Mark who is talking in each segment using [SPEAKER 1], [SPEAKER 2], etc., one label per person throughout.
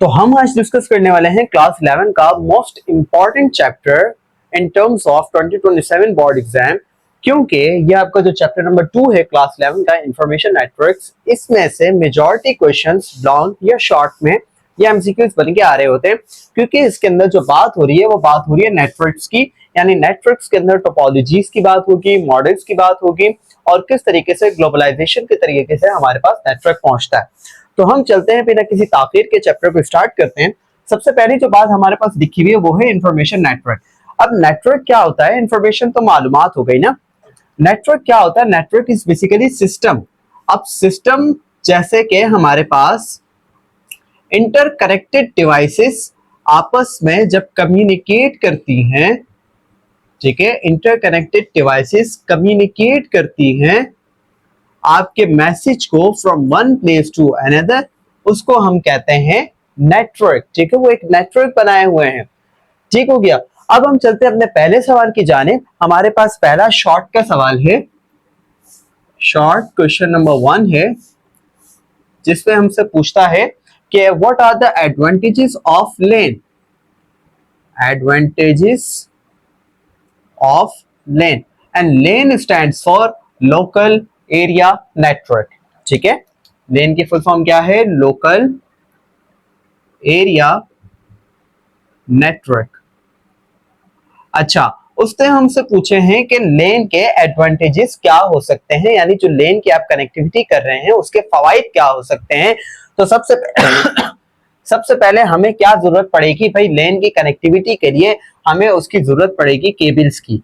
[SPEAKER 1] तो हम आज डिस्कस करने वाले हैं क्लास 11 का most important chapter in terms of 2027 board exam, क्योंकि ये आपका जो चैप्टर नंबर 2 है क्लास 11 का इंफॉर्मेशन नेटवर्क्स, इसमें से मेजॉरिटी क्वेश्चंस लॉन्ग या शॉर्ट में या एमसीक्यूज बन के आ रहे होते हैं, क्योंकि इसके अंदर जो बात हो रही है वो बात हो रही है नेटवर्क्स की। यानी नेटवर्क्स के अंदर टोपोलॉजीज की बात होगी, मॉडल्स की बात होगी और किस तरीके से ग्लोबलाइजेशन के तरीके से हमारे पास नेटवर्क पहुंचता है। तो हम चलते हैं बिना किसी ताखीर के चैप्टर को स्टार्ट करते हैं। सबसे पहली जो बात हमारे पास लिखी हुई है वो है इंफॉर्मेशन नेटवर्क। अब नेटवर्क क्या होता है? इंफॉर्मेशन तो मालूमात हो गई ना। नेटवर्क क्या होता है? Network is basically system. अब सिस्टम जैसे कि हमारे पास इंटरकनेक्टेड डिवाइसेस आपस में जब कम्युनिकेट करती हैं, ठीक है, इंटरकनेक्टेड डिवाइसेस कम्युनिकेट करती हैं आपके मैसेज को from one place to another, उसको हम कहते हैं नेटवर्क। ठीक है, वो एक नेटवर्क बनाए हुए हैं। ठीक हो गया। अब हम चलते हैं अपने पहले सवाल की जानिब। हमारे पास पहला शॉर्ट का सवाल है, शॉर्ट क्वेश्चन नंबर 1 है, जिसमें हमसे पूछता है कि what are the advantages of LAN. Advantages of LAN, and LAN stands for local area network. ठीक है, लेन की फुल फॉर्म क्या है? Local area network. अच्छा, उसने हमसे पूछे हैं कि लेन के एडवांटेजेस क्या हो सकते हैं, यानी जो लेन की आप कनेक्टिविटी कर रहे हैं उसके फवाइद क्या हो सकते हैं। तो सबसे पहले हमें क्या जरूरत पड़ेगी भाई? लेन की कनेक्टिविटी के लिए हमें उसकी जरूरत पड़ेगी केबल्स की।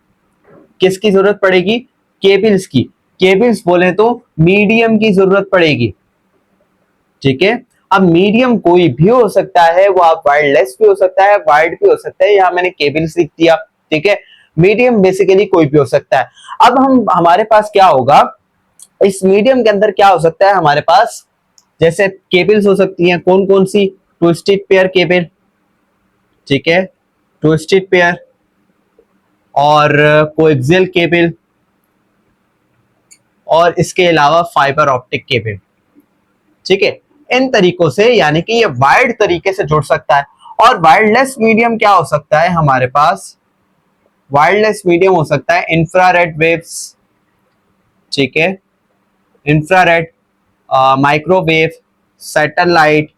[SPEAKER 1] किसकी जरूरत पड़ेगी? केबल्स की। केबल्स बोले तो मीडियम की जरूरत पड़ेगी। ठीक है, अब मीडियम कोई भी हो सकता है, वो आप वायरलेस भी हो सकता है, वायर्ड भी हो सकता है, यहां मैंने केबल्स लिख दिया। ठीक है, मीडियम बेसिकली कोई भी हो सकता है। अब हमारे पास क्या होगा इस मीडियम के अंदर? क्या हो सकता है हमारे पास? जैसे केबल्स हो सकती हैं, कौन कौन सी? ट्विस्टेड पेयर केबल, ठीक है, ट्विस्टेड पेयर, और कोएक्सियल केबल, और इसके अलावा फाइबर ऑप्टिक केबल। ठीक है, इन तरीकों से, यानी कि ये वायर्ड तरीके से जुड़ सकता है। और वायरलेस मीडियम क्या हो सकता है हमारे पास? वायरलेस मीडियम हो सकता है इंफ्रारेड वेव्स, ठीक है, infrared, microwave, satellite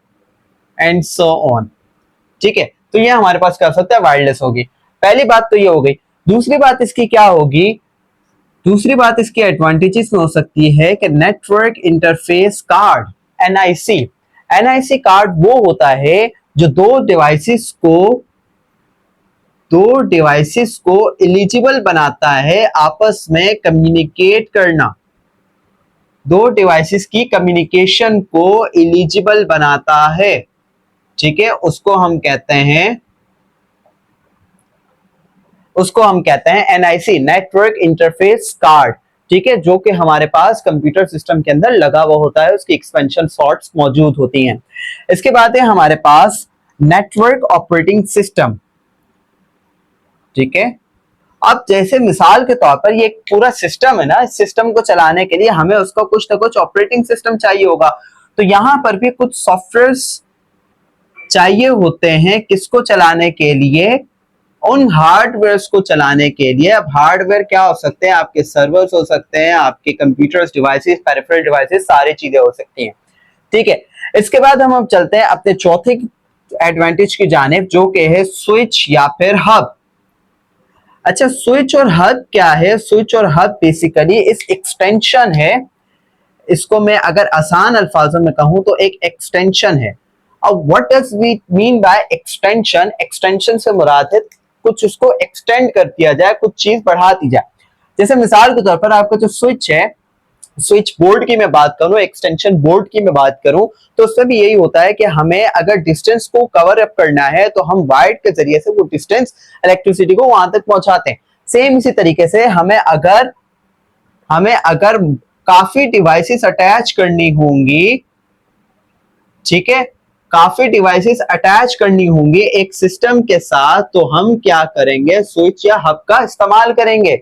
[SPEAKER 1] and so on. ठीक है, तो ये हमारे पास क्या हो सकता है? वायरलेस होगी। पहली बात तो ये हो गई। दूसरी बात इसकी क्या होगी? दूसरी बात इसकी एडवांटेजेस में हो सकती है कि network interface card, NIC. NIC card वो होता है जो दो डिवाइसेस को एलिजिबल बनाता है आपस में कम्युनिकेट करना। दो डिवाइसेस की कम्युनिकेशन को एलिजिबल बनाता है। ठीक है, उसको हम कहते हैं एनआईसी, नेटवर्क इंटरफेस कार्ड। ठीक है, जो कि हमारे पास कंप्यूटर सिस्टम के अंदर लगा हुआ होता है, उसकी एक्सपेंशन सॉर्ट्स मौजूद होती हैं। इसके बाद है हमारे पास नेटवर्क ऑपरेटिंग सिस्टम। ठीक है, अब जैसे मिसाल के तौर पर ये एक पूरा सिस्टम है ना, इस सिस्टम को चलाने के लिए हमें उसका कुछ ना कुछ ऑपरेटिंग सिस्टम चाहिए होगा। तो यहां पर भी कुछ सॉफ्टवेयर्स चाहिए होते हैं, किसको चलाने के लिए? उन हार्डवेयर्स को चलाने के लिए। अब हार्डवेयर क्या हो सकते हैं? आपके सर्वर्स हो सकते हैं, आपके कंप्यूटर्स, डिवाइसेस, पेरिफेरल डिवाइसेस, सारी चीजें हो सकती हैं। ठीक है, इसके बाद हम चलते हैं अपने चौथे एडवांटेज की जानिब, जो कि है स्विच या फिर हब। अच्छा, स्विच और हब क्या है? स्विच और हब बेसिकली इस एक्सटेंशन है। इसको मैं अगर आसान अल्फाजों में कहूं तो एक एक्सटेंशन है। अब what does we mean by extension? Extension से मुराद है कुछ उसको एक्सटेंड कर दिया जाए, कुछ चीज बढ़ा दी जाए। जैसे मिसाल के तौर पर आपका जो स्विच है, स्विच बोर्ड की मैं बात करूं, एक्सटेंशन बोर्ड की मैं बात करूं, तो उसमें भी यही होता है कि हमें अगर डिस्टेंस को कवर अप करना है तो हम वायर के जरिए से वो डिस्टेंस, इलेक्ट्रिसिटी को वहां तक पहुंचाते हैं। सेम इसी तरीके से हमें अगर काफी डिवाइसेस अटैच करनी होंगी, ठीक है, काफी डिवाइसेस अटैच करनी होंगी एक सिस्टम के साथ, तो हम क्या करेंगे? स्विच या हब का इस्तेमाल करेंगे।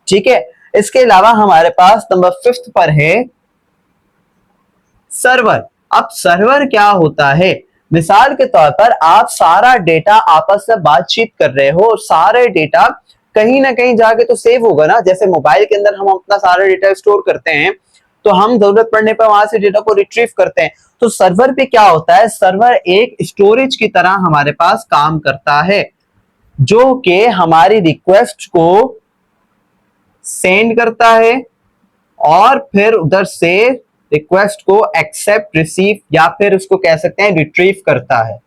[SPEAKER 1] ठीक है, इसके अलावा हमारे पास नंबर 5 पर है सर्वर। अब सर्वर क्या होता है? मिसाल के तौर पर आप सारा डेटा आपस में बातचीत कर रहे हो और सारे डेटा कहीं ना कहीं जाके तो सेव होगा ना। जैसे मोबाइल के अंदर हम अपना सारा डेटा स्टोर करते हैं तो हम जरूरत पड़ने पर वहां से डेटा को रिट्रीव करते हैं। तो सर्वर पे क्या होता है, सर्वर एक स्टोरेज की तरह हमारे पास काम करता है, जो कि हमारी रिक्वेस्ट को सेंड करता है और फिर उधर से रिक्वेस्ट को एक्सेप्ट, रिसीव या फिर उसको कह सकते हैं रिट्रीव करता है।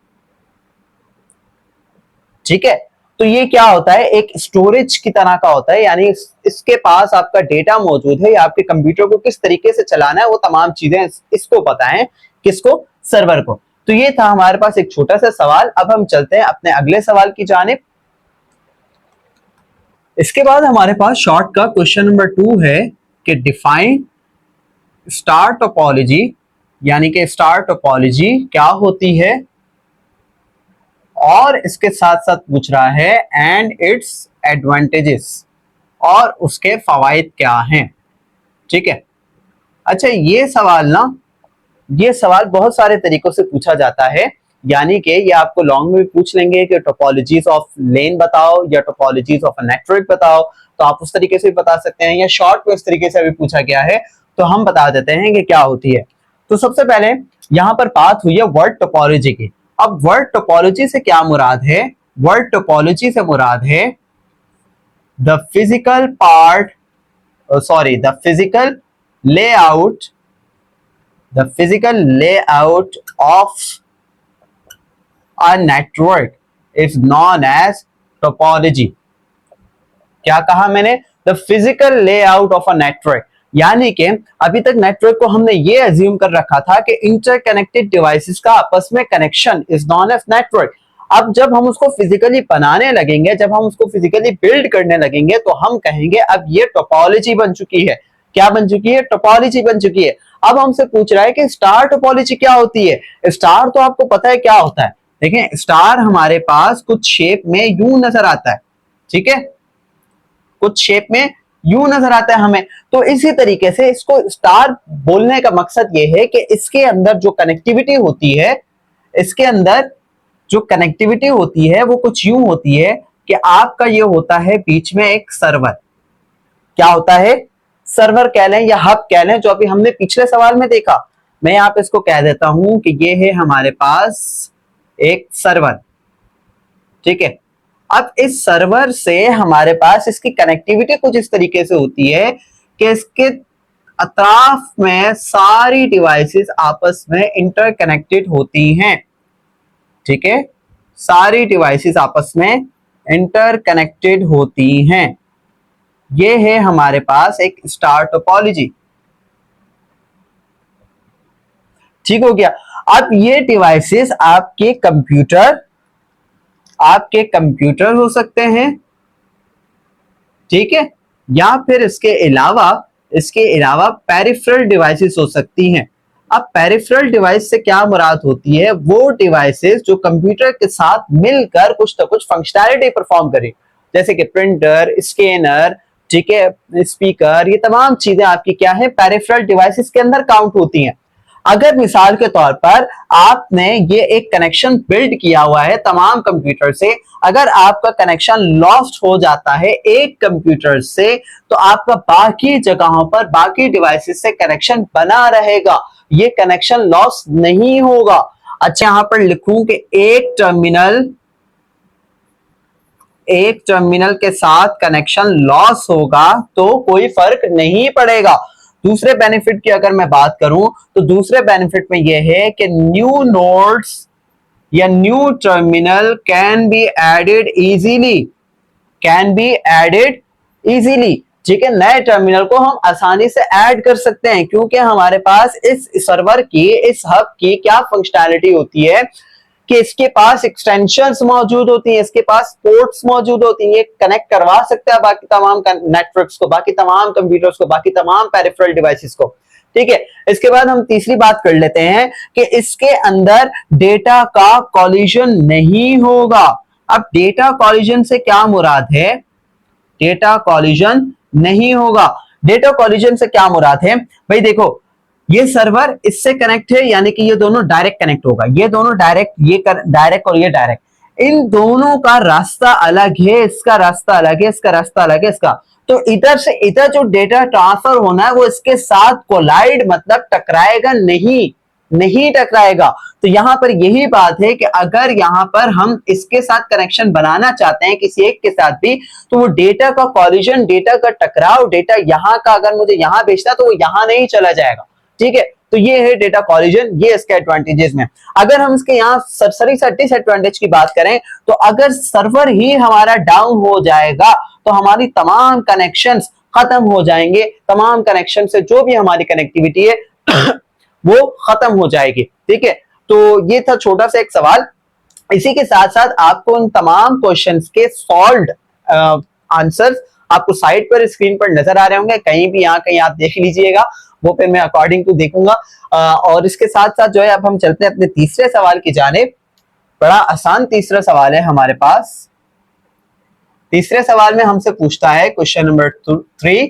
[SPEAKER 1] ठीक है, तो ये क्या होता है, एक स्टोरेज की तरह का होता है, यानी इसके पास आपका डेटा मौजूद है या आपके कंप्यूटर को किस तरीके से चलाना है वो तमाम चीजें इसको पता है। किसको? सर्वर को। तो ये था हमारे पास एक छोटा सा सवाल। अब हम चलते हैं अपने अगले सवाल की जानिब। इसके बाद हमारे पास शॉर्ट का क्वेश्चन नंबर 2 है कि डिफाइन स्टार टोपोलॉजी, यानी कि स्टार टोपोलॉजी क्या होती है, और इसके साथ साथ पूछ रहा है एंड इट्स एडवांटेजेस, और उसके फवाइद क्या हैं। ठीक है, अच्छा ये सवाल बहुत सारे तरीकों से पूछा जाता है, यानी कि ये आपको लॉन्ग में पूछ लेंगे कि टोपोलॉजीज ऑफ लेन बताओ या टोपोलॉजीज ऑफ नेटवर्क बताओ, तो आप उस तरीके से भी बता सकते हैं, या शॉर्ट में इस तरीके से अभी पूछा गया है तो हम बता देते हैं कि क्या होती है। तो सबसे पहले यहां पर बात हुई है वर्ड टोपोलॉजी की। अब वर्ड टोपोलॉजी से क्या मुराद है? वर्ड टोपोलॉजी से मुराद है the physical layout of a network is known as topology। क्या कहा मैंने? The physical layout of a network, यानी कि अभी तक नेटवर्क को हमने ये अज्यूम कर रखा था कि इंटरकनेक्टेड डिवाइसेस का आपस में connection is known as network. अब जब हम उसको फिजिकली बनाने लगेंगे, जब हम उसको फिजिकली बिल्ड करने लगेंगे, तो हम कहेंगे अब ये टोपोलॉजी बन चुकी है। क्या बन चुकी है? टोपोलॉजी बन चुकी है। अब हमसे पूछ रहा है कि स्टार टोपोलॉजी क्या होती है। स्टार तो आपको पता है क्या होता है। देखें, स्टार हमारे पास कुछ शेप में यूं नजर आता है। ठीक है, कुछ शेप में यूं नजर आता है हमें। तो इसी तरीके से इसको स्टार बोलने का मकसद ये है कि इसके अंदर जो कनेक्टिविटी होती है, इसके अंदर जो कनेक्टिविटी होती है वो कुछ यूं होती है कि आपका ये होता है बीच में एक सर्वर। क्या होता है? सर्वर कह लें या हब कह लें, जो अभी हमने पिछले सवाल में देखा। मैं यहां पे इसको कह देता हूं कि ये है हमारे पास एक सर्वर। ठीक है, अब इस सर्वर से हमारे पास इसकी कनेक्टिविटी कुछ इस तरीके से होती है कि इसके अतराफ में सारी डिवाइसेस आपस में इंटरकनेक्टेड होती हैं। ठीक है, सारी डिवाइसेस आपस में इंटरकनेक्टेड होती हैं। ये है हमारे पास एक स्टार टोपोलॉजी। ठीक हो गया। अब ये डिवाइसेस आपके कंप्यूटर हो सकते हैं। ठीक है, या फिर इसके अलावा पेरिफेरल डिवाइसेस हो सकती हैं। अब पेरिफेरल डिवाइस से क्या मुराद होती है? वो डिवाइसेस जो कंप्यूटर के साथ मिलकर कुछ ना कुछ फंक्शनैलिटी परफॉर्म करे, जैसे कि प्रिंटर, स्कैनर, ठीक है, स्पीकर, ये तमाम चीजें आपकी क्या है? पेरिफेरल डिवाइसेस के अंदर काउंट होती हैं। अगर मिसाल के तौर पर आपने ये एक कनेक्शन बिल्ड किया हुआ है तमाम कंप्यूटर से, अगर आपका कनेक्शन लॉस्ट हो जाता है एक कंप्यूटर से, तो आपका बाकी जगहों पर बाकी डिवाइसेस से कनेक्शन बना रहेगा, ये कनेक्शन लॉस नहीं होगा। अच्छा, यहां पर लिखूं कि एक टर्मिनल के साथ कनेक्शन लॉस होगा तो कोई फर्क नहीं पड़ेगा। दूसरे बेनिफिट की अगर मैं बात करूं तो दूसरे बेनिफिट में यह है कि न्यू नोड्स या new terminal can be added easily. ठीक है, नए टर्मिनल को हम आसानी से ऐड कर सकते हैं, क्योंकि हमारे पास इस सर्वर की, इस हब की क्या फंक्शनैलिटी होती है कि इसके पास एक्सटेंशंस मौजूद होती हैं, इसके पास पोर्ट्स मौजूद होती हैं, ये कनेक्ट करवा सकता है बाकी तमाम नेटवर्क्स को, बाकी तमाम कंप्यूटर्स को, बाकी तमाम पेरिफेरल डिवाइसेस को। ठीक है, इसके बाद हम तीसरी बात कर लेते हैं कि इसके अंदर डेटा का कॉलिजन नहीं होगा। अब डेटा कॉलिजन से क्या मुराद है? डेटा कॉलिजन नहीं होगा। डेटा कॉलिजन से क्या मुराद है? भाई देखो, ये सर्वर इससे कनेक्ट है, यानी कि ये दोनों डायरेक्ट कनेक्ट होगा, ये दोनों डायरेक्ट, ये डायरेक्ट और ये डायरेक्ट, इन दोनों का रास्ता अलग है, इसका रास्ता अलग है, इसका रास्ता अलग है, इसका। तो इधर से इधर जो डेटा ट्रांसफर होना है वो इसके साथ कोलाइड मतलब टकराएगा नहीं, नहीं टकराएगा। तो यहां पर यही बात है कि अगर यहां पर हम इसके साथ कनेक्शन बनाना चाहते हैं किसी एक के साथ भी, तो वो डेटा का कॉलिजन, डेटा का टकराव, डेटा यहां का अगर मुझे यहां भेजना तो वो यहां नहीं चला जाएगा, ठीक है। तो ये है डेटा कॉलिजन, ये इसके एडवांटेजेस में। अगर हम इसके यहाँ सरसरी सा डिसएडवांटेज की बात करें, तो अगर सर्वर ही हमारा डाउन हो जाएगा तो हमारी तमाम कनेक्शंस खत्म हो जाएंगे, तमाम कनेक्शन से जो भी हमारी कनेक्टिविटी है वो खत्म हो जाएगी, ठीक है। तो ये था छोटा सा एक सवाल। इसी के साथ साथ आपको उन तमाम क्वेश्चंस के सॉल्व्ड आंसर्स आपको साइड पर स्क्रीन पर नजर आ रहे होंगे, कहीं भी यहाँ कहीं आप देख लीजिएगा, वो पे मैं अकॉर्डिंग टू देखूंगा। और इसके साथ साथ जो है अब हम चलते हैं अपने तीसरे सवाल की जानिब। बड़ा आसान तीसरा सवाल है हमारे पास। तीसरे सवाल में हमसे पूछता है क्वेश्चन नंबर 3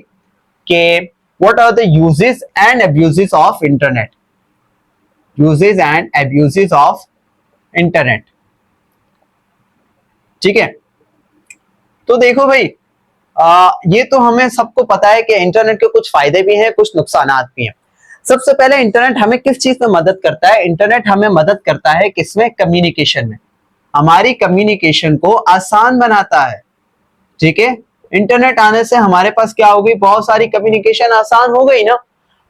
[SPEAKER 1] के what are the uses and abuses of internet, uses and abuses of internet, ठीक है। तो देखो भाई, ये तो हमें सबको पता है कि इंटरनेट के कुछ फायदे भी हैं, कुछ नुकसानात भी हैं। सबसे पहले इंटरनेट हमें किस चीज में मदद करता है? इंटरनेट हमें मदद करता है किसमें? कम्युनिकेशन में। हमारी कम्युनिकेशन को आसान बनाता है, ठीक है। इंटरनेट आने से हमारे पास क्या हो गई? बहुत सारी कम्युनिकेशन आसान हो गई ना।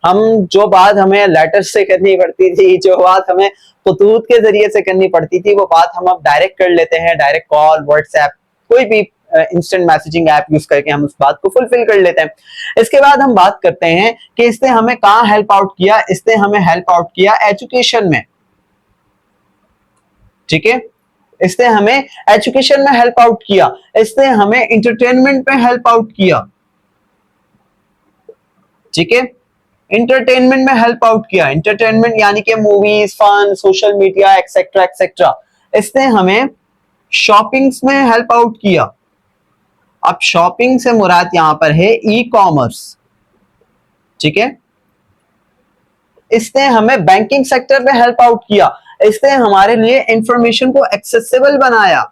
[SPEAKER 1] हम जो बात हमें लेटर से करनी पड़ती थी, जो बात हमें खतूत के जरिए से करनी पड़ती थी, वो बात हम अब डायरेक्ट कर लेते हैं। डायरेक्ट कॉल, व्हाट्सएप, कोई भी इंस्टेंट मैसेजिंग ऐप यूज करके हम उस बात को फुलफिल कर लेते हैं। इसके बाद हम बात करते हैं कि इसने हमें कहाँ हेल्प आउट किया। इसने हमें हेल्प आउट किया एजुकेशन में, ठीक है। इसने हमें एजुकेशन में हेल्प आउट किया, इसने हमें एंटरटेनमेंट में हेल्प आउट किया, ठीक है। एंटरटेनमेंट में हेल्प आउट किया, एंटरटेनमेंट यानी कि movies, fun, social media etcetera etcetera. इसने हमें शॉपिंग्स में हेल्प आउट किया। अब शॉपिंग से मुराद यहां पर है ई कॉमर्स, ठीक है। इसने हमें बैंकिंग सेक्टर में हेल्प आउट किया। इसने हमारे लिए इंफॉर्मेशन को एक्सेसिबल बनाया।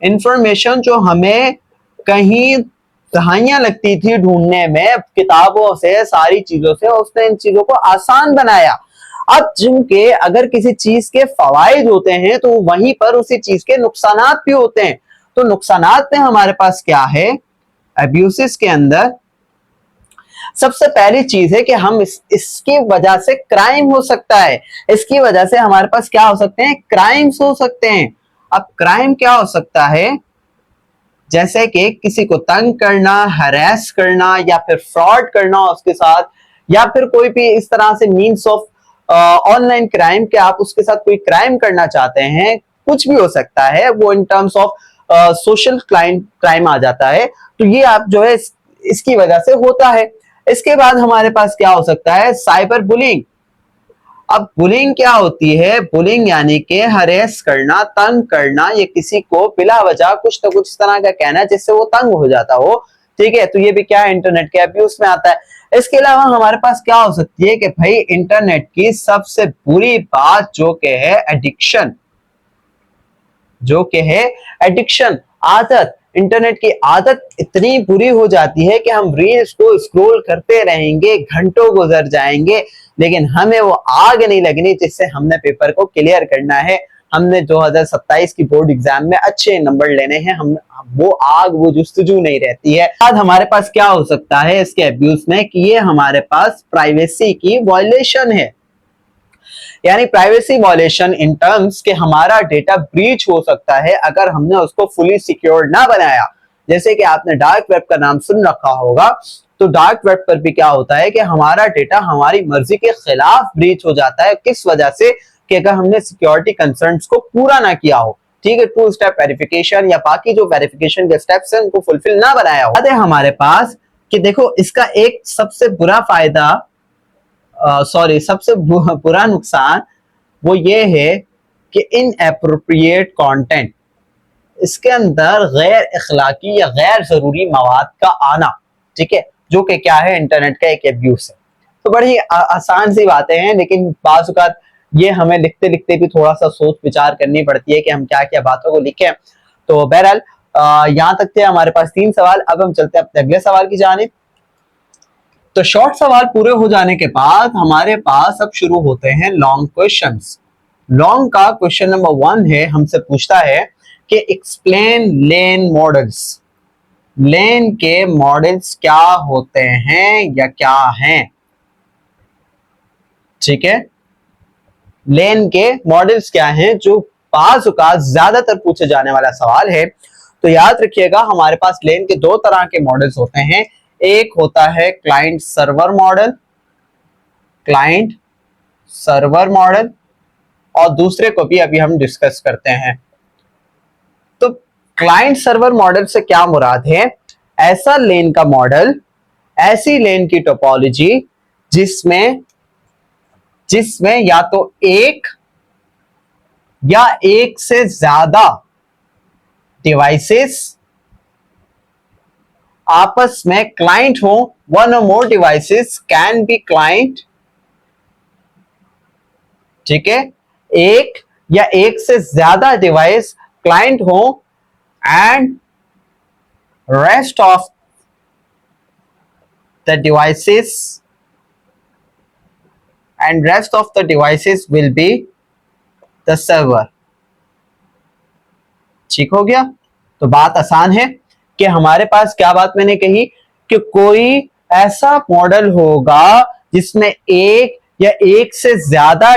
[SPEAKER 1] इंफॉर्मेशन जो हमें कहीं दहाइयां लगती थी ढूंढने में, किताबों से, सारी चीजों से, उसने इन चीजों को आसान बनाया। अब जिनके अगर किसी चीज के फवायद होते हैं तो वहीं पर उसी चीज के नुकसानात भी होते हैं। तो नुकसानात में हमारे पास क्या है? अब्यूसेस के अंदर सबसे पहली चीज है कि हम इसकी वजह से क्राइम हो सकता है। इसकी वजह से हमारे पास क्या हो सकते हैं? क्राइम्स हो सकते हैं। अब क्राइम क्या हो सकता है? जैसे कि किसी को तंग करना, हरास करना, या फिर फ्रॉड करना उसके साथ, या फिर कोई भी इस तरह से मीन्स ऑफ ऑनलाइन क्राइम के आप उसके साथ कोई क्राइम करना चाहते हैं, कुछ भी हो सकता है, वो in terms of social crime आ जाता है। तो ये आप जो है इसकी वजह से होता है। इसके बाद हमारे पास क्या हो सकता है? Cyber bullying. अब बुलिंग क्या होती है? बुलिंग यानी कि हरेस करना, तंग करना, ये किसी को बिला वजह कुछ ना कुछ इस तरह का कहना जिससे वो तंग हो जाता हो, ठीक है। तो ये भी क्या है? इंटरनेट के अब्यूज में आता है। इसके अलावा हमारे पास क्या हो सकती है कि भाई इंटरनेट की सबसे बुरी बात जो कि है एडिक्शन, जो कि है एडिक्शन, आदत। इंटरनेट की आदत इतनी बुरी हो जाती है कि हम रील्स को स्क्रॉल करते रहेंगे, घंटों गुजर जाएंगे, लेकिन हमें वो आग नहीं लगनी जिससे हमने पेपर को क्लियर करना है। हमने 2027 की बोर्ड एग्जाम में अच्छे नंबर लेने हैं, हम वो आग, वो जुस्तजू नहीं रहती है। आज हमारे पास क्या हो सकता है इसके अब्यूज में कि ये हमारे पास प्राइवेसी की वायलेशन है, यानी प्राइवेसी वायलेशन इन टर्म्स के हमारा डेटा ब्रीच हो सकता है अगर हमने उसको फुली सिक्योर ना बनाया। जैसे कि आपने डार्क वेब का नाम सुन रखा होगा, तो डार्क वेब पर भी क्या होता है कि हमारा डेटा हमारी मर्जी के खिलाफ ब्रीच हो जाता है। किस वजह से? कि अगर हमने सिक्योरिटी कंसर्न्स को पूरा ना किया हो, ठीक है, 2 स्टेप वेरिफिकेशन या बाकी जो वेरिफिकेशन के स्टेप्स हैं उनको फुलफिल ना बनाया हो। हमारे पास कि देखो इसका एक सबसे बुरा फायदा, सबसे बुरा नुकसान वो ये है कि इनएप्रोप्रिएट कंटेंट, इसके अंदर गैर अखलाकी या गैर जरूरी मवाद का आना, ठीक है, जो कि क्या है? इंटरनेट का एक अब्यूज है। तो बड़ी आसान सी बातें हैं, लेकिन बाज़ औक़ात ये हमें लिखते लिखते भी थोड़ा सा सोच विचार करनी पड़ती है कि हम क्या क्या बातों को लिखें। तो बहरहाल यहाँ तक थे हमारे पास 3 सवाल। अब हम चलते हैं अपने अगले सवाल की जानिब। तो शॉर्ट सवाल पूरे हो जाने के बाद हमारे पास अब शुरू होते हैं लॉन्ग क्वेश्चंस। लॉन्ग का क्वेश्चन नंबर 1 है, हमसे पूछता है कि एक्सप्लेन लेन मॉडल्स। लेन के मॉडल्स क्या होते हैं या क्या हैं? ठीक है, लेन के मॉडल्स क्या हैं, जो बाज़ औक़ात ज्यादातर पूछे जाने वाला सवाल है। तो याद रखिएगा, हमारे पास लेन के 2 तरह के मॉडल्स होते हैं। एक होता है client server model, client server model, और दूसरे को भी अभी हम डिस्कस करते हैं। तो क्लाइंट सर्वर मॉडल से क्या मुराद है? ऐसा लेन का मॉडल, ऐसी लेन की टोपोलॉजी जिसमें या तो एक या एक से ज्यादा डिवाइसेस आपस में क्लाइंट हो। वन और मोर डिवाइसेस कैन बी क्लाइंट। ठीक है, एक या एक से ज्यादा डिवाइस क्लाइंट हो, and rest of the devices will be the server. ठीक हो गया? तो बात आसान है कि हमारे पास क्या बात मैंने कही कि कोई ऐसा मॉडल होगा जिसमें एक या एक से ज्यादा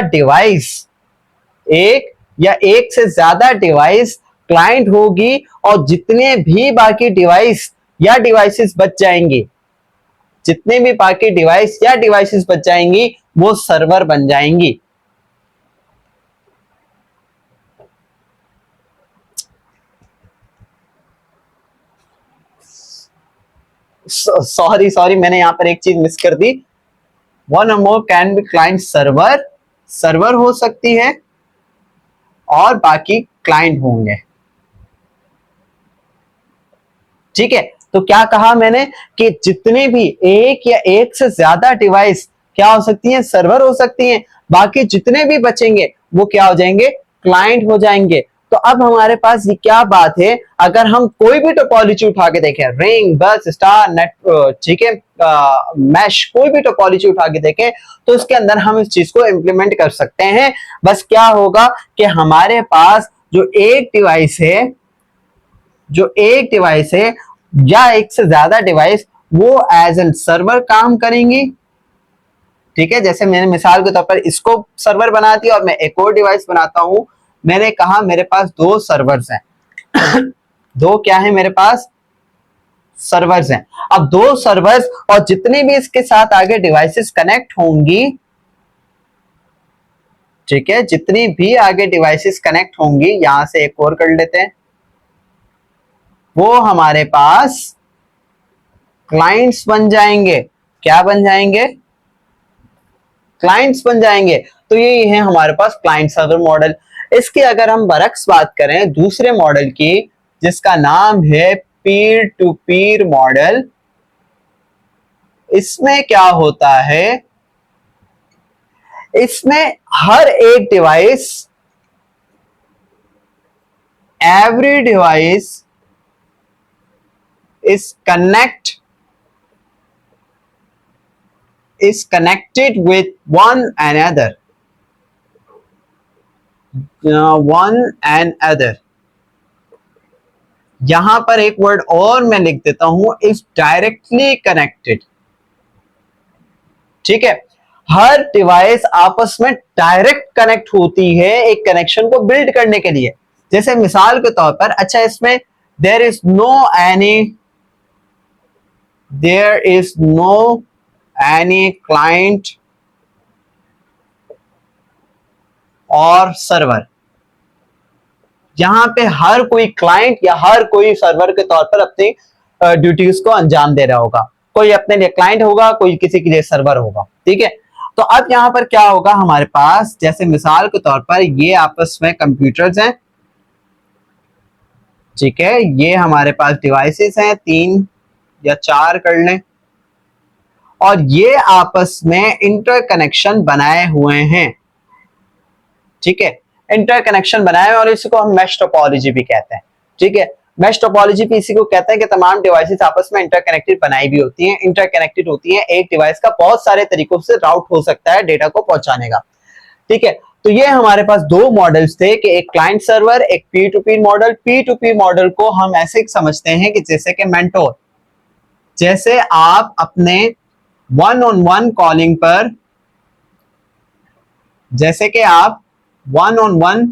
[SPEAKER 1] डिवाइस क्लाइंट होगी, और जितने भी बाकी डिवाइस या डिवाइसेस बच जाएंगी, वो सर्वर बन जाएंगी। सॉरी मैंने यहां पर एक चीज मिस कर दी। वन और more can be client server हो सकती है, और बाकी क्लाइंट होंगे। ठीक है, तो क्या कहा मैंने कि जितने भी एक या एक से ज्यादा डिवाइस क्या हो सकती हैं? सर्वर हो सकती हैं। बाकी जितने भी बचेंगे वो क्या हो जाएंगे? क्लाइंट हो जाएंगे। तो अब हमारे पास ये क्या बात है, अगर हम कोई भी टोपोलॉजी उठा के देखें, रिंग, बस, स्टार, नेट, ठीक है, मैश, कोई भी टोपोलॉजी उठा के देखें, तो उसके अंदर हम इस चीज को इंप्लीमेंट कर सकते हैं। बस क्या होगा कि हमारे पास जो एक डिवाइस है या एक से ज्यादा डिवाइस, वो एज एन सर्वर काम करेंगी। ठीक है, जैसे मैंने मिसाल के तौर पर इसको सर्वर बना दिया और मैं एक और डिवाइस बनाता हूं। मैंने कहा मेरे पास 2 सर्वर्स हैं। दो क्या है मेरे पास? सर्वर्स हैं। अब 2 सर्वर्स और जितने भी इसके साथ आगे डिवाइसेस कनेक्ट होंगी, ठीक है, जितनी भी आगे डिवाइसेस कनेक्ट होंगी, यहां से एक और कर लेते हैं, वो हमारे पास क्लाइंट्स बन जाएंगे। क्या बन जाएंगे? क्लाइंट्स बन जाएंगे। तो ये है हमारे पास क्लाइंट सर्वर मॉडल। इसकी अगर हम बरक्स बात करें दूसरे मॉडल की, जिसका नाम है पीर टू पीर मॉडल, इसमें क्या होता है? इसमें हर एक device, every device is connected with one another. यहां पर एक वर्ड और मैं लिख देता हूं, इज डायरेक्टली कनेक्टेड। ठीक है, हर डिवाइस आपस में डायरेक्ट कनेक्ट होती है एक कनेक्शन को बिल्ड करने के लिए। जैसे मिसाल के तौर पर, अच्छा, इसमें there is no any client और सर्वर। यहां पे हर कोई क्लाइंट या हर कोई सर्वर के तौर पर अपनी ड्यूटीज को अंजाम दे रहा होगा। कोई अपने लिए क्लाइंट होगा, कोई किसी के लिए सर्वर होगा। ठीक है, तो अब यहां पर क्या होगा हमारे पास, जैसे मिसाल के तौर पर ये आपस में कंप्यूटर्स हैं। ठीक है, ये हमारे पास डिवाइसेस हैं, 3 या 4 कर लें, और ये आपस में इंटरकनेक्शन बनाए हुए हैं, ठीक है, इंटरकनेक्शन बनाए और इसी को हम मैश टोपोलॉजी भी कहते हैं, ठीक है। मैश टोपोलॉजी भी इसी को कहते हैं कि तमाम डिवाइसेस आपस में इंटरकनेक्टेड बनाई भी होती हैं, इंटरकनेक्टेड होती हैं, एक डिवाइस का बहुत सारे तरीकों से राउट हो सकता है डेटा को पहुंचाने का, ठीक है। तो ये हमारे पास दो मॉडल्स थे कि एक क्लाइंट सर्वर, एक P to P model. P to P model को हम ऐसे समझते हैं कि जैसे कि मेंटोर, जैसे आप अपने वन ऑन वन कॉलिंग पर, जैसे कि आप वन ऑन वन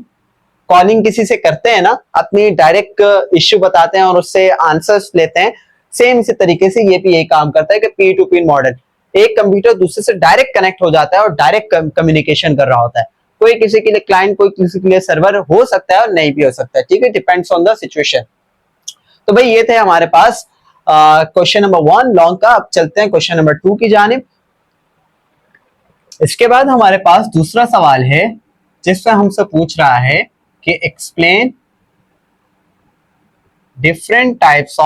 [SPEAKER 1] कॉलिंग किसी से करते हैं ना, अपनी डायरेक्ट इश्यू बताते हैं और उससे आंसर्स लेते हैं, सेम इसी तरीके से ये भी यही काम करता है कि पी टू पी मॉडल, एक कंप्यूटर दूसरे से डायरेक्ट कनेक्ट हो जाता है और डायरेक्ट कम्युनिकेशन कर रहा होता है। कोई किसी के लिए क्लाइंट, कोई किसी के लिए सर्वर हो सकता है और नहीं भी हो सकता है, ठीक है, डिपेंड्स ऑन द सिचुएशन। तो भाई ये थे हमारे पास क्वेश्चन नंबर 1 लॉन्ग का। अब चलते हैं क्वेश्चन नंबर 2 की जानिब। इसके बाद हमारे पास दूसरा सवाल है जिसमें हमसे पूछ रहा है कि explain different types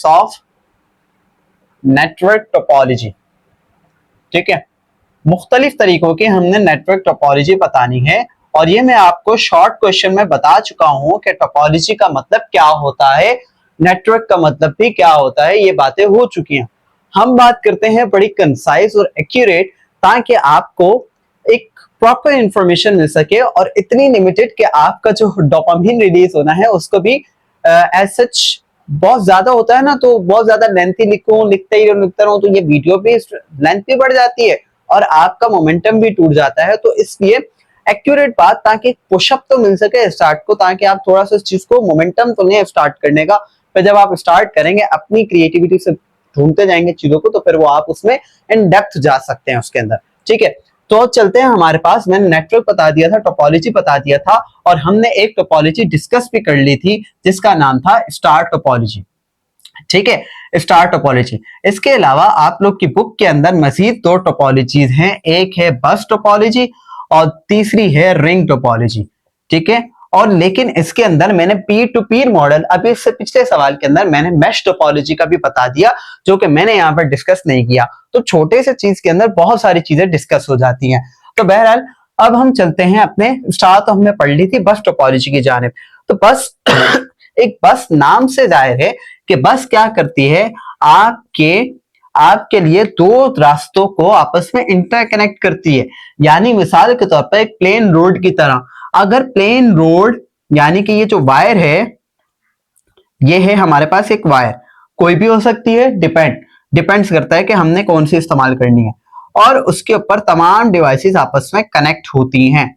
[SPEAKER 1] of network topology, ठीक है। मुख्तलिफ तरीकों की हमने नेटवर्क टोपोलॉजी बतानी है और ये मैं आपको शॉर्ट क्वेश्चन में बता चुका हूं कि टोपोलॉजी का मतलब क्या होता है, नेटवर्क का मतलब भी क्या होता है, ये बातें हो चुकी हैं। हम बात करते हैं बड़ी कंसाइज और एक्यूरेट, ताकि आपको एक प्रॉपर इंफॉर्मेशन मिल सके और इतनी लिमिटेड कि आपका जो डोपामिन रिलीज होना है उसको भी एज सच बहुत ज्यादा होता है ना, तो बहुत ज्यादा लेंथी लिखते रहूं तो ये वीडियो भी लेंथ भी बढ़ जाती है और आपका मोमेंटम भी टूट जाता है। तो इसलिए एक्यूरेट बात, ताकि पुशअप तो मिल सके स्टार्ट को, ताकि आप थोड़ा सा इस चीज को मोमेंटम तो लें स्टार्ट करने का। फिर जब आप स्टार्ट करेंगे अपनी क्रिएटिविटी से ढूंढते जाएंगे चीजों को, तो फिर वो आप उसमें इन डेप्थ जा सकते हैं उसके अंदर, ठीक है। तो चलते हैं, हमारे पास मैंने नेटवर्क बता दिया था, टोपोलॉजी बता दिया था और हमने एक टोपोलॉजी डिस्कस भी कर ली थी जिसका नाम था स्टार टोपोलॉजी, ठीक है, स्टार टोपोलॉजी। इसके अलावा आप लोग की बुक के अंदर मजीद दो टोपोलॉजीज हैं, एक है बस टोपोलॉजी और तीसरी है रिंग टोपोलॉजी, ठीक है। और लेकिन इसके अंदर मैंने पी टू पी मॉडल, अभी इससे पिछले सवाल के अंदर मैंने मैश टोपोलॉजी का भी बता दिया जो कि मैंने यहाँ पर डिस्कस नहीं किया। तो छोटे से चीज के अंदर बहुत सारी चीजें डिस्कस हो जाती हैं। तो बहरहाल अब हम चलते हैं अपने स्टार, तो हमने पढ़ ली थी बस टोपोलॉजी की जानिब। तो बस एक बस नाम से जाहिर है कि बस क्या करती है, आपके लिए दो रास्तों को आपस में इंटरकनेक्ट करती है। यानी मिसाल के तौर पर एक प्लेन रोड की तरह, अगर प्लेन रोड यानी कि ये जो वायर है, ये है हमारे पास एक वायर, कोई भी हो सकती है, डिपेंड्स करता है कि हमने कौन सी इस्तेमाल करनी है, और उसके ऊपर तमाम डिवाइसेस आपस में कनेक्ट होती हैं,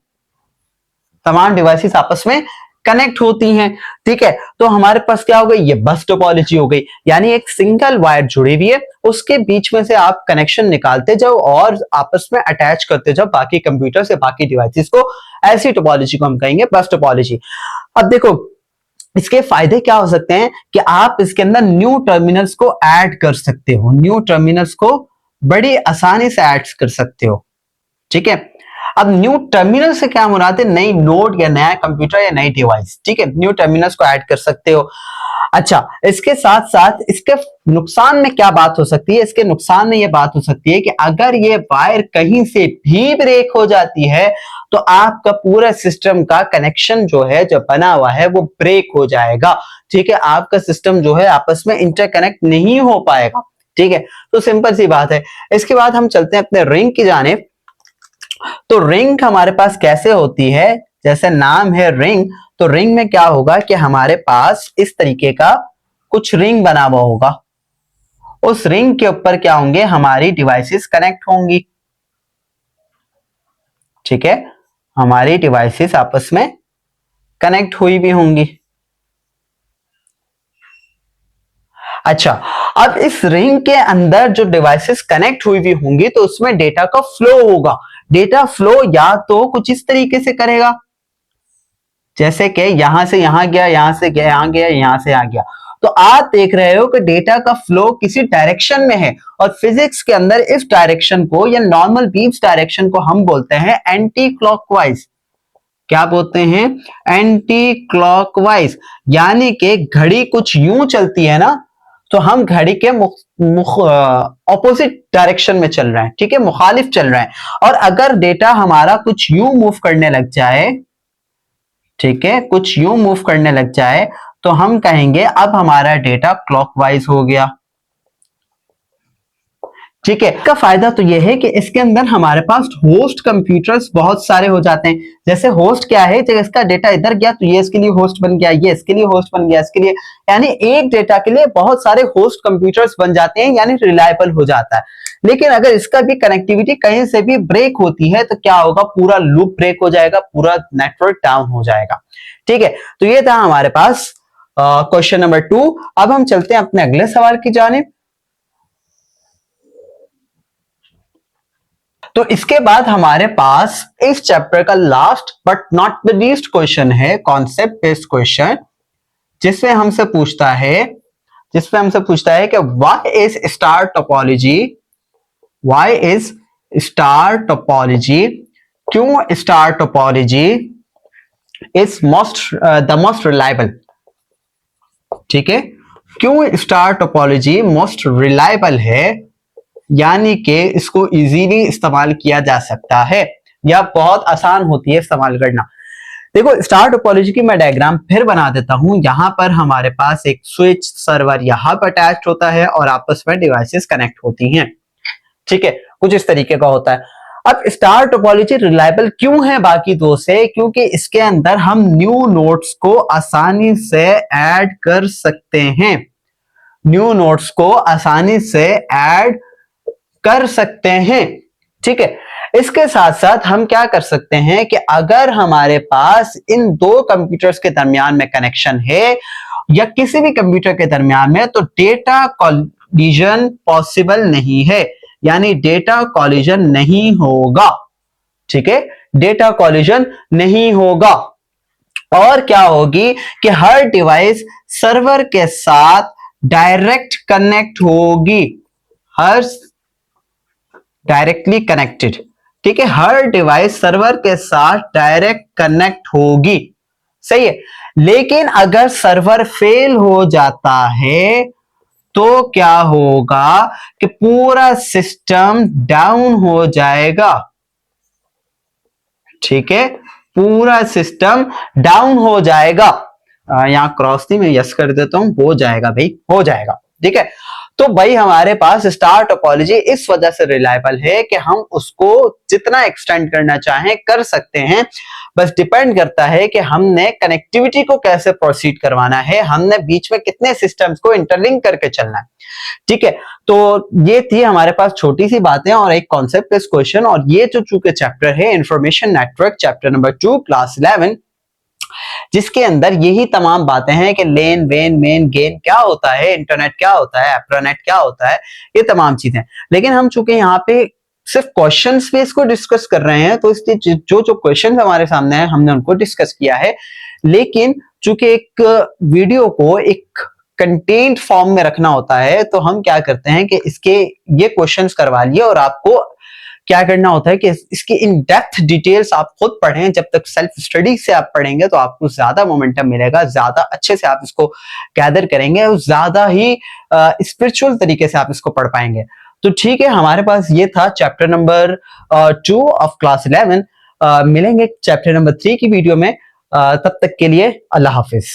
[SPEAKER 1] तमाम डिवाइसेस आपस में कनेक्ट होती हैं, ठीक है। तो हमारे पास क्या हो गई, ये बस टोपोलॉजी हो गई, यानी एक सिंगल वायर जुड़ी हुई है, उसके बीच में से आप कनेक्शन निकालते जाओ और आपस में अटैच करते जाओ बाकी कंप्यूटर से बाकी डिवाइसेस को। ऐसी टोपोलॉजी को हम कहेंगे बस टोपोलॉजी। अब देखो इसके फायदे क्या हो सकते हैं कि आप इसके अंदर न्यू टर्मिनल्स को ऐड कर सकते हो, न्यू टर्मिनल्स को बड़ी आसानी से ऐड कर सकते हो, ठीक है। अब न्यू टर्मिनल से क्या मुराद है, नई नोड या नया कंप्यूटर या नई डिवाइस, ठीक है, न्यू टर्मिनल्स को ऐड कर सकते हो। अच्छा, इसके साथ साथ इसके नुकसान में क्या बात हो सकती है, इसके नुकसान में यह बात हो सकती है कि अगर ये वायर कहीं से भी ब्रेक हो जाती है तो आपका पूरा सिस्टम का कनेक्शन जो है, जो बना हुआ है, वो ब्रेक हो जाएगा, ठीक है। आपका सिस्टम जो है आपस में इंटरकनेक्ट नहीं हो पाएगा, ठीक है। तो सिंपल सी बात है। इसके बाद हम चलते हैं अपने रिंग की जानिब। तो रिंग हमारे पास कैसे होती है, जैसे नाम है रिंग, तो रिंग में क्या होगा कि हमारे पास इस तरीके का कुछ रिंग बना हुआ होगा, उस रिंग के ऊपर क्या होंगे, हमारी डिवाइसेस कनेक्ट होंगी, ठीक है, हमारी डिवाइसेस आपस में कनेक्ट हुई भी होंगी। अच्छा, अब इस रिंग के अंदर जो डिवाइसेस कनेक्ट हुई भी होंगी तो उसमें डेटा का फ्लो होगा। डेटा फ्लो या तो कुछ इस तरीके से करेगा, जैसे कि यहां से यहां गया, यहां से गया यहां गया, यहां से यहां गया। तो आप देख रहे हो कि डेटा का फ्लो किसी डायरेक्शन में है और फिजिक्स के अंदर इस डायरेक्शन को या नॉर्मल बीम्स डायरेक्शन को हम बोलते हैं एंटी क्लॉकवाइज। क्या बोलते हैं, एंटी क्लॉकवाइज। यानी कि घड़ी कुछ यूं चलती है ना, तो हम घड़ी के ऑपोजिट डायरेक्शन में चल रहे हैं, ठीक है, मुखालिफ चल रहे हैं। और अगर डेटा हमारा कुछ यूं मूव करने लग जाए, ठीक है, कुछ यूं मूव करने लग जाए, तो हम कहेंगे अब हमारा डेटा क्लॉकवाइज हो गया, ठीक है। इसका फायदा तो यह है कि इसके अंदर हमारे पास होस्ट कंप्यूटर्स बहुत सारे हो जाते हैं। जैसे होस्ट क्या है, जब इसका डेटा इधर गया तो ये इसके लिए होस्ट बन गया, ये इसके लिए होस्ट बन गया, इसके लिए, यानी एक डेटा के लिए बहुत सारे होस्ट कंप्यूटर्स बन जाते हैं, यानी रिलायबल हो जाता है। लेकिन अगर इसका भी कनेक्टिविटी कहीं से भी ब्रेक होती है तो क्या होगा, पूरा लूप ब्रेक हो जाएगा, पूरा नेटवर्क डाउन हो जाएगा, ठीक है। तो ये था हमारे पास क्वेश्चन नंबर 2। अब हम चलते हैं अपने अगले सवाल की जानिब। तो इसके बाद हमारे पास इस चैप्टर का last but not the least question है कॉन्सेप्ट बेस्ड क्वेश्चन, जिसमें हमसे पूछता है कि व्हाई इज स्टार टोपोलॉजी, क्यों star topology is the most reliable, ठीक है, क्यों स्टार टोपोलॉजी मोस्ट रिलायबल है, यानी कि इसको इजीली इस्तेमाल किया जा सकता है या बहुत आसान होती है इस्तेमाल करना। देखो स्टार टोपोलॉजी की मैं डायग्राम फिर बना देता हूं। यहां पर हमारे पास एक स्विच सर्वर यहां पर अटैच होता है और आपस में डिवाइसेस कनेक्ट होती हैं, ठीक है, कुछ इस तरीके का होता है। अब स्टार टोपोलॉजी रिलायबल क्यों है बाकी दो से, क्योंकि इसके अंदर हम न्यू नोड्स को आसानी से ऐड कर सकते हैं, ठीक है। इसके साथ साथ हम क्या कर सकते हैं कि अगर हमारे पास इन दो कंप्यूटर्स के दरमियान में कनेक्शन है या किसी भी कंप्यूटर के दरमियान में, तो डेटा कॉलिजन पॉसिबल नहीं है, यानी डेटा कॉलिजन नहीं होगा, ठीक है, डेटा कॉलिजन नहीं होगा। और क्या होगी कि हर डिवाइस सर्वर के साथ डायरेक्ट कनेक्ट होगी, हर डायरेक्टली कनेक्टेड, ठीक है, हर डिवाइस सर्वर के साथ डायरेक्ट कनेक्ट होगी, सही है। लेकिन अगर सर्वर फेल हो जाता है तो क्या होगा कि पूरा सिस्टम डाउन हो जाएगा, ठीक है, पूरा सिस्टम डाउन हो जाएगा। यहां क्रॉस थी, मैं यस कर देता हूं, हो जाएगा भाई, हो जाएगा, ठीक है। तो भाई हमारे पास स्टार टोपोलॉजी इस वजह से रिलायबल है कि हम उसको जितना एक्सटेंड करना चाहें कर सकते हैं, बस डिपेंड करता है कि हमने कनेक्टिविटी को कैसे प्रोसीड करवाना है, हमने बीच में कितने सिस्टम्स को इंटरलिंक करके चलना है, ठीक है। तो ये थी हमारे पास छोटी सी बातें और एक कॉन्सेप्ट बेस्ड क्वेश्चन। और ये जो चूंकि चैप्टर है information network, chapter number 2 class 11, जिसके अंदर यही तमाम बातें हैं कि लेन वेन मेन गेन क्या होता है, इंटरनेट क्या होता है, एप्रोनेट क्या होता है, ये तमाम चीजें। लेकिन हम चूंकि यहाँ पे सिर्फ क्वेश्चन बेस को डिस्कस कर रहे हैं, तो इसलिए जो जो क्वेश्चन हमारे सामने है हमने उनको डिस्कस किया है। लेकिन चूंकि एक वीडियो को एक कंटेंट फॉर्म में रखना होता है, तो हम क्या करते हैं कि इसके ये क्वेश्चंस करवा लिए और आपको क्या करना होता है कि इसकी इन डेप्थ डिटेल्स आप खुद पढ़ें। जब तक सेल्फ स्टडी से आप पढ़ेंगे तो आपको ज्यादा मोमेंटम मिलेगा, ज्यादा अच्छे से आप इसको गैदर करेंगे और ज्यादा ही स्पिरिचुअल तरीके से आप इसको पढ़ पाएंगे। तो ठीक है, हमारे पास ये था चैप्टर नंबर 2 ऑफ क्लास 11। मिलेंगे चैप्टर नंबर 3 की वीडियो में, तब तक के लिए अल्लाह हाफिज।